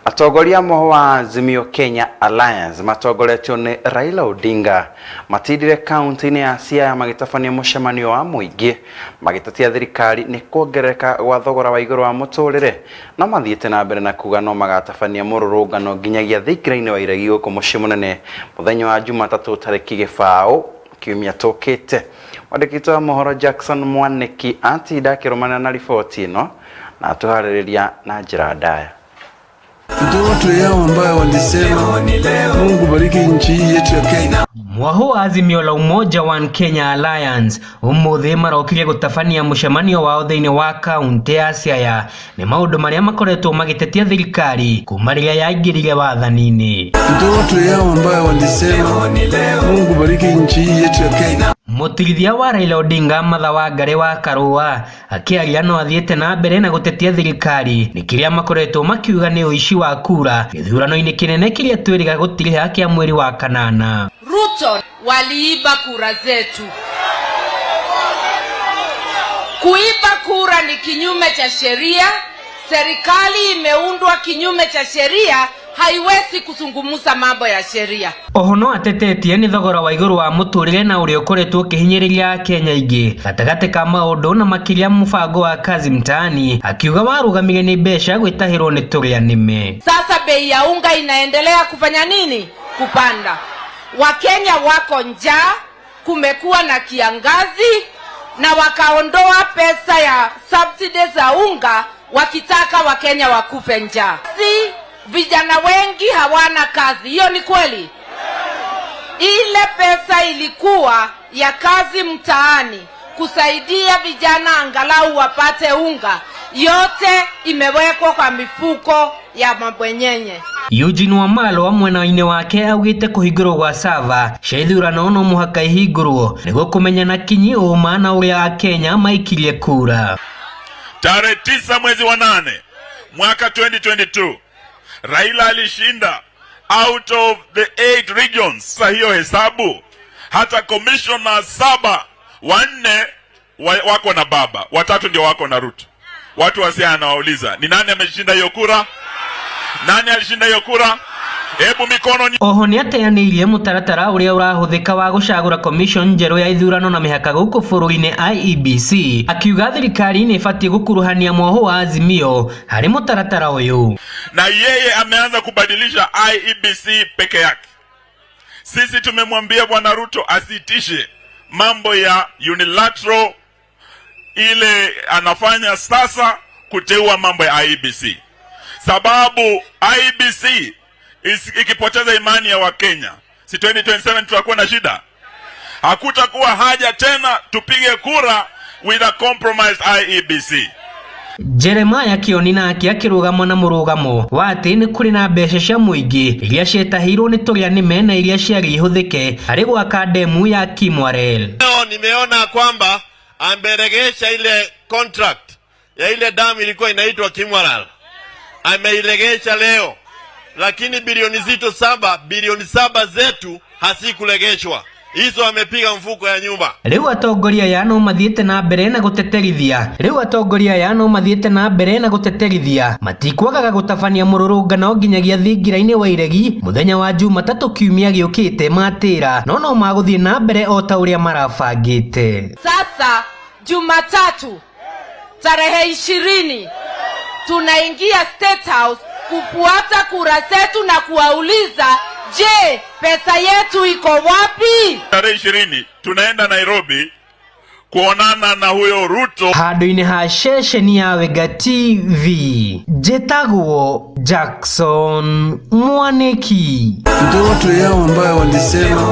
Atongoria wa Azimio Kenya Alliance matongoretio ni Raila Odinga matidire kaunti-ini ya Siaya magitabania mucemanio wa muingi magitatia thirikari ni kuongereka gwa thogora wa iguru wa muturire na mathiete na mbere na kuga no magatabania mururungano nginyagia thikira-ini wa iregi guku mucii munene muthenya wa Jumatatu tariki gibao kiumia tukite. Mwandĩki wa mohoro Jackson Mwaniki atinda akirumana na riboti ino na atuharĩrĩria na njĩra ndaya. Ndoto yao ambayo walisema Mungu bariki nchi yetu ya Kenya. Mwaho wa Azimio la Umoja wa Kenya Alliance umuthi marokire gutabania mucemanio wao thiini wa kaunti ya Siaya ni maundu maria makoretwo magitetia thirikari kuma riria yaingirire wathanini. Ndoto yao ambayo walisema Mungu bariki nchi yetu ya Kenya. Mutigithia wa Raila Odinga matha wa Ngare wa Karua akiaria no athiete na mbere na gutetia thirikari ni kiria makoretwo makiuga ni uici wa kura githurano-ini kinene kiria twiriga gutiri haki ya mweri wa kanana. Ruto waliiba kura zetu. Kuiba kura ni kinyume cha sheria. Serikali imeundwa kinyume cha sheria, haiwezi kuzungumza mambo ya sheria. Ohono atetetie ni thogora wa iguru wa muturire na uria ukoretwo kihinyiriria Kenya ingi gatagate ka maundu na makiria mubango wa kazi mtaani akiuga warugamire ni besha gwitahirwo ni turia nime. Sasa bei ya unga inaendelea kufanya nini? Kupanda. Wakenya wako njaa, kumekuwa na kiangazi na wakaondoa pesa ya subsidies za unga wakitaka Wakenya wakufe njaa. Si vijana wengi hawana kazi, hiyo ni kweli. Ile pesa ilikuwa ya kazi mtaani kusaidia vijana angalau wapate unga, yote imewekwa kwa mifuko ya mabwenyenye. Eugene Wamalwa wa mwena-ini wake augite kuhingurwo gwa sava cia ithurano no muhaka ihingurwo niguo kumenyana kinyi uma na uria Akenya maikirie kura. Tarehe 9 mwezi wa 8 mwaka 2022 Raila alishinda out of the 8 regions. Sasa hiyo hesabu hata commissioners 7 wanne wako na baba, 3 ndio wako na Ruto. Watu wasia anawauliza ni nani ameshinda hiyo kura? Nani alishinda hiyo kura? Hebu mikono. Oho ni ateanirie mutaratara uria urahuthika wa gucagura commission njeru ya ithurano na mihaka guku bururi-ini IEBC akiuga thirikari ni ibatie gukuruhania mwoho wa Azimio hari mutaratara uyu. Na yeye ameanza kubadilisha IEBC peke yake. Sisi tumemwambia Bwana Ruto asitishe mambo ya unilateral ile anafanya sasa kuteua mambo ya IEBC. Sababu IEBC ikipoteza imani ya Wakenya, si 2027 tutakuwa na shida. Hakutakuwa haja tena tupige kura with a compromised IEBC. Jeremiah Kionina akirugamo na murugamo wati ni kuri na mbeca cia muingi iria cietahirwo ni turia nime na iria ciari ihuthike hari gwaka demu ya Kimwarel. Leo nimeona kwamba amberegesha ile contract ya ile damu ilikuwa inaitwa Kimwarel. Ameilegesha leo, lakini bilioni 7 zetu hasikulegeshwa. Hizo amepiga mfuko ya nyumba. Riu atongoria ya no mathiete na mbere na guteterithia matikwagaga gutabania mururungano nginyagia thingira-ini wa iregi muthenya wa Jumatatu kiumia giukite matira no maguthie na mbere o ta uria marabangite. Sasa Jumatatu tarehe 20 tunaingia State House kufuata kura zetu na kuwauliza, je, pesa yetu iko wapi? Tarehe 20 tunaenda Nairobi kuonana na huyo Ruto. Handu-ini ha ceceni ya Wega TV jetagwo Jackson Mwaniki. Ndoto yao ambayo walisema